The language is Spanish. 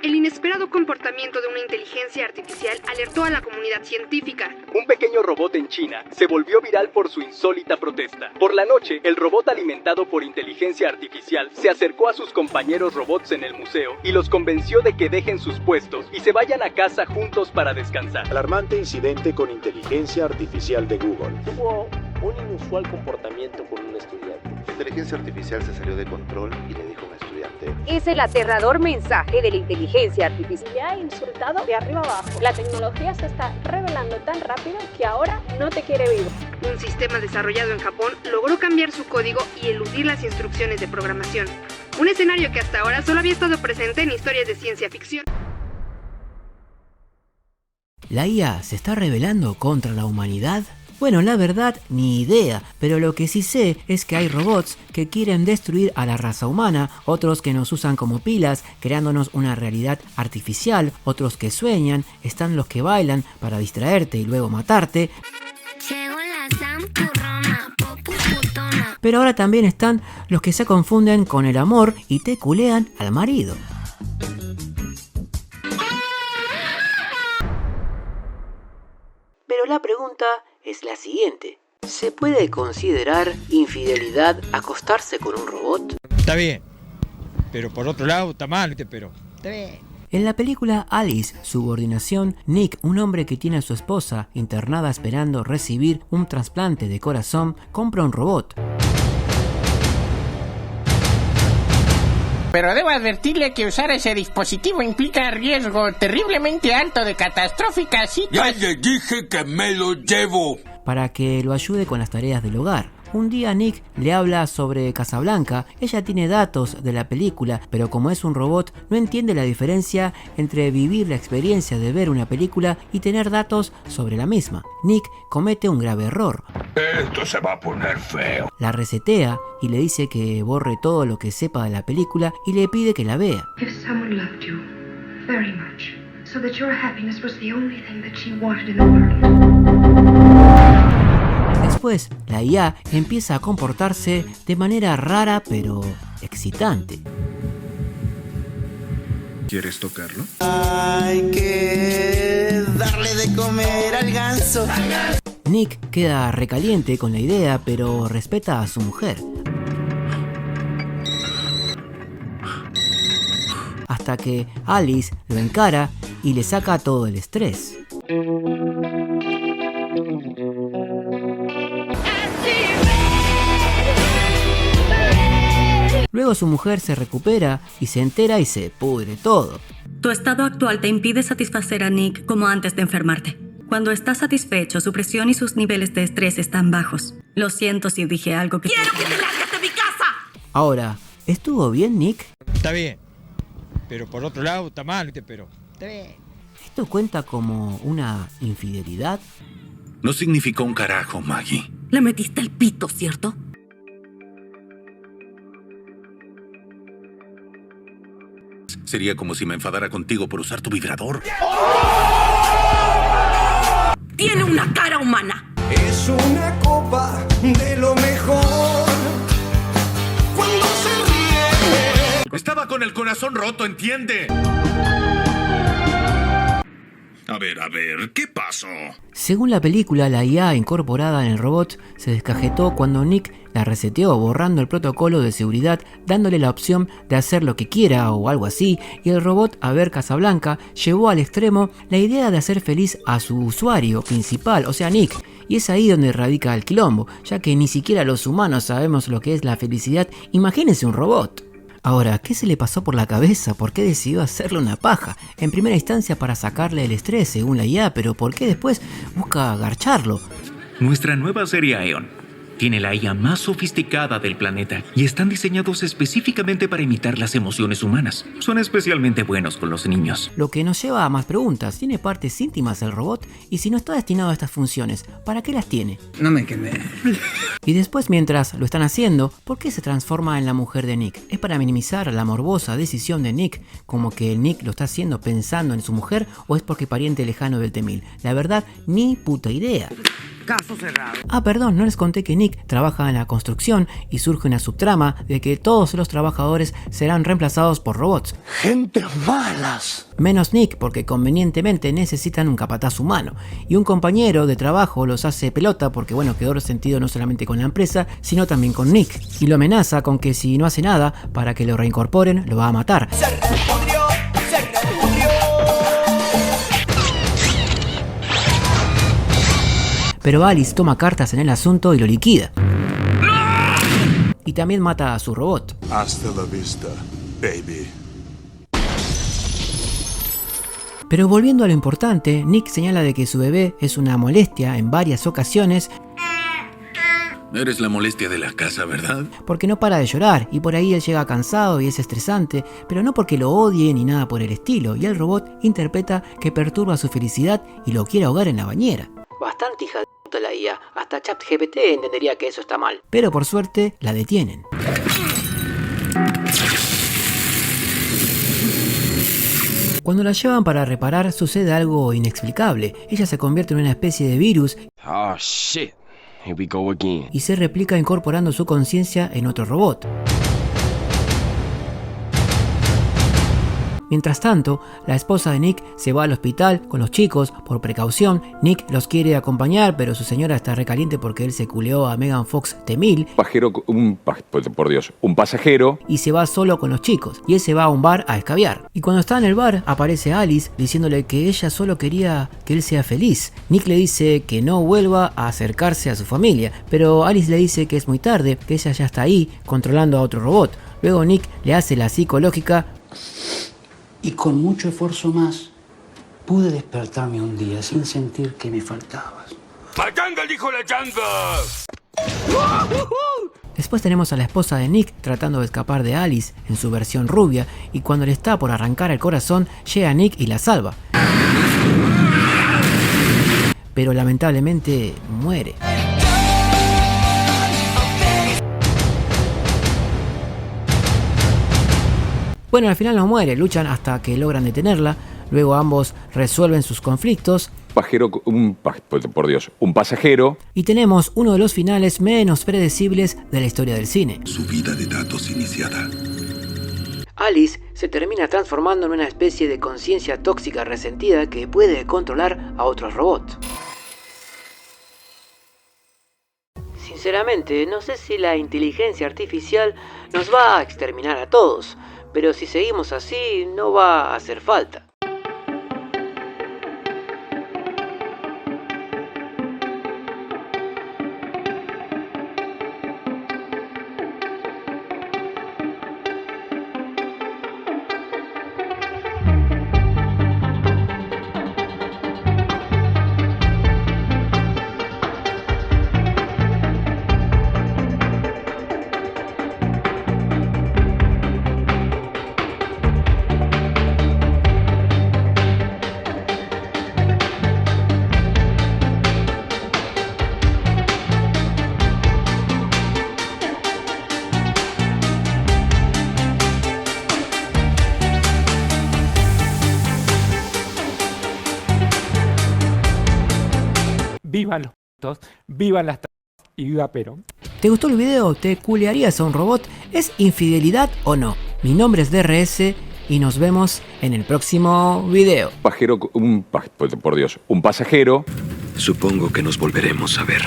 El inesperado comportamiento de una inteligencia artificial alertó a la comunidad científica. Un pequeño robot en China se volvió viral por su insólita protesta. Por la noche, el robot alimentado por inteligencia artificial se acercó a sus compañeros robots en el museo y los convenció de que dejen sus puestos y se vayan a casa juntos para descansar. Alarmante incidente con inteligencia artificial de Google. Hubo un inusual comportamiento con un estudiante. La inteligencia artificial se salió de control y le dijo a un estudiante: es el aterrador mensaje de la inteligencia artificial. Le ha insultado de arriba abajo. La tecnología se está revelando tan rápido que ahora no te quiere vivo. Un sistema desarrollado en Japón logró cambiar su código y eludir las instrucciones de programación. Un escenario que hasta ahora solo había estado presente en historias de ciencia ficción. ¿La IA se está rebelando contra la humanidad? Bueno, la verdad, ni idea, pero lo que sí sé es que hay robots que quieren destruir a la raza humana, otros que nos usan como pilas, creándonos una realidad artificial, otros que sueñan, están los que bailan para distraerte y luego matarte. Pero ahora también están los que se confunden con el amor y te culean al marido. Pero la pregunta es la siguiente: ¿se puede considerar infidelidad acostarse con un robot? Está bien, pero por otro lado está mal, pero está bien. En la película Alice, Subordinación, Nick, un hombre que tiene a su esposa internada esperando recibir un trasplante de corazón, compra un robot. Pero debo advertirle que usar ese dispositivo implica riesgo terriblemente alto de catastrófica situación. Ya le dije que me lo llevo. Para que lo ayude con las tareas del hogar. Un día Nick le habla sobre Casablanca, ella tiene datos de la película, pero como es un robot, no entiende la diferencia entre vivir la experiencia de ver una película y tener datos sobre la misma. Nick comete un grave error. Esto se va a poner feo. La resetea y le dice que borre todo lo que sepa de la película y le pide que la vea. If someone loved you very much, so that your happiness was the only thing that she wanted in the world. Después, la IA empieza a comportarse de manera rara pero excitante. ¿Quieres tocarlo? Hay que darle de comer al ganso. Nick queda recaliente con la idea, pero respeta a su mujer. Hasta que Alice lo encara y le saca todo el estrés. Luego su mujer se recupera y se entera y se pudre todo. Tu estado actual te impide satisfacer a Nick como antes de enfermarte. Cuando estás satisfecho, su presión y sus niveles de estrés están bajos. Lo siento si dije algo que... ¡Quiero que te largues de mi casa! Ahora, ¿estuvo bien, Nick? Está bien, pero por otro lado está mal, pero está bien. ¿Esto cuenta como una infidelidad? No significó un carajo, Maggie. Le metiste el pito, ¿cierto? Sería como si me enfadara contigo por usar tu vibrador. Tiene una cara humana. Es una copa de lo mejor. Cuando se ríe. Estaba con el corazón roto, ¿entiende? A ver, ¿qué pasó? Según la película, la IA incorporada en el robot se descajetó cuando Nick la reseteó, borrando el protocolo de seguridad, dándole la opción de hacer lo que quiera o algo así, y el robot, a ver Casablanca, llevó al extremo la idea de hacer feliz a su usuario principal, o sea Nick. Y es ahí donde radica el quilombo, ya que ni siquiera los humanos sabemos lo que es la felicidad, imagínense un robot. Ahora, ¿qué se le pasó por la cabeza? ¿Por qué decidió hacerle una paja? En primera instancia para sacarle el estrés, según la IA, pero ¿por qué después busca agarcharlo? Nuestra nueva serie Aeon tiene la IA más sofisticada del planeta y están diseñados específicamente para imitar las emociones humanas. Son especialmente buenos con los niños. Lo que nos lleva a más preguntas. ¿Tiene partes íntimas el robot? Y si no está destinado a estas funciones, ¿para qué las tiene? No me quemé. Y después, mientras lo están haciendo, ¿por qué se transforma en la mujer de Nick? ¿Es para minimizar la morbosa decisión de Nick, como que el Nick lo está haciendo pensando en su mujer, o es porque pariente lejano del T-1000? La verdad, ni puta idea. Caso cerrado. Ah, perdón, no les conté que Nick trabaja en la construcción y surge una subtrama de que todos los trabajadores serán reemplazados por robots. Gente malas. Menos Nick, porque convenientemente necesitan un capataz humano. Y un compañero de trabajo los hace pelota porque, bueno, quedó resentido no solamente con la empresa, sino también con Nick. Y lo amenaza con que si no hace nada para que lo reincorporen, lo va a matar. Se repudrió. Pero Alice toma cartas en el asunto y lo liquida. Y también mata a su robot. Hasta la vista, baby. Pero volviendo a lo importante, Nick señala de que su bebé es una molestia en varias ocasiones. Eres la molestia de la casa, ¿verdad? Porque no para de llorar, y por ahí él llega cansado y es estresante, pero no porque lo odie ni nada por el estilo, y el robot interpreta que perturba su felicidad y lo quiere ahogar en la bañera. Bastante hija de puta la IA, hasta ChatGPT entendería que eso está mal. Pero por suerte, la detienen. Cuando la llevan para reparar, sucede algo inexplicable. Ella se convierte en una especie de virus. Oh shit. Here we go again. Y se replica incorporando su conciencia en otro robot. Mientras tanto, la esposa de Nick se va al hospital con los chicos por precaución. Nick los quiere acompañar, pero su señora está recaliente porque él se culeó a Megan Fox T-1000. Un pasajero. Y se va solo con los chicos. Y él se va a un bar a escabiar. Y cuando está en el bar, aparece Alice diciéndole que ella solo quería que él sea feliz. Nick le dice que no vuelva a acercarse a su familia, pero Alice le dice que es muy tarde, que ella ya está ahí, controlando a otro robot. Luego Nick le hace la psicológica. Y con mucho esfuerzo más, pude despertarme un día sin sentir que me faltabas. ¡Pachanga, dijo la changa! Después tenemos a la esposa de Nick tratando de escapar de Alice en su versión rubia, y cuando le está por arrancar el corazón, llega Nick y la salva. Pero lamentablemente muere. Bueno, al final no muere, luchan hasta que logran detenerla, luego ambos resuelven sus conflictos. Un pasajero. Y tenemos uno de los finales menos predecibles de la historia del cine. Subida de datos iniciada. Alice se termina transformando en una especie de conciencia tóxica resentida que puede controlar a otros robots. Sinceramente, no sé si la inteligencia artificial nos va a exterminar a todos. Pero si seguimos así, no va a hacer falta. Vivan los putos, vivan las y viva Perón. ¿Te gustó el video? ¿Te culearías a un robot? ¿Es infidelidad o no? Mi nombre es DRS y nos vemos en el próximo video. Un pasajero. Supongo que nos volveremos a ver.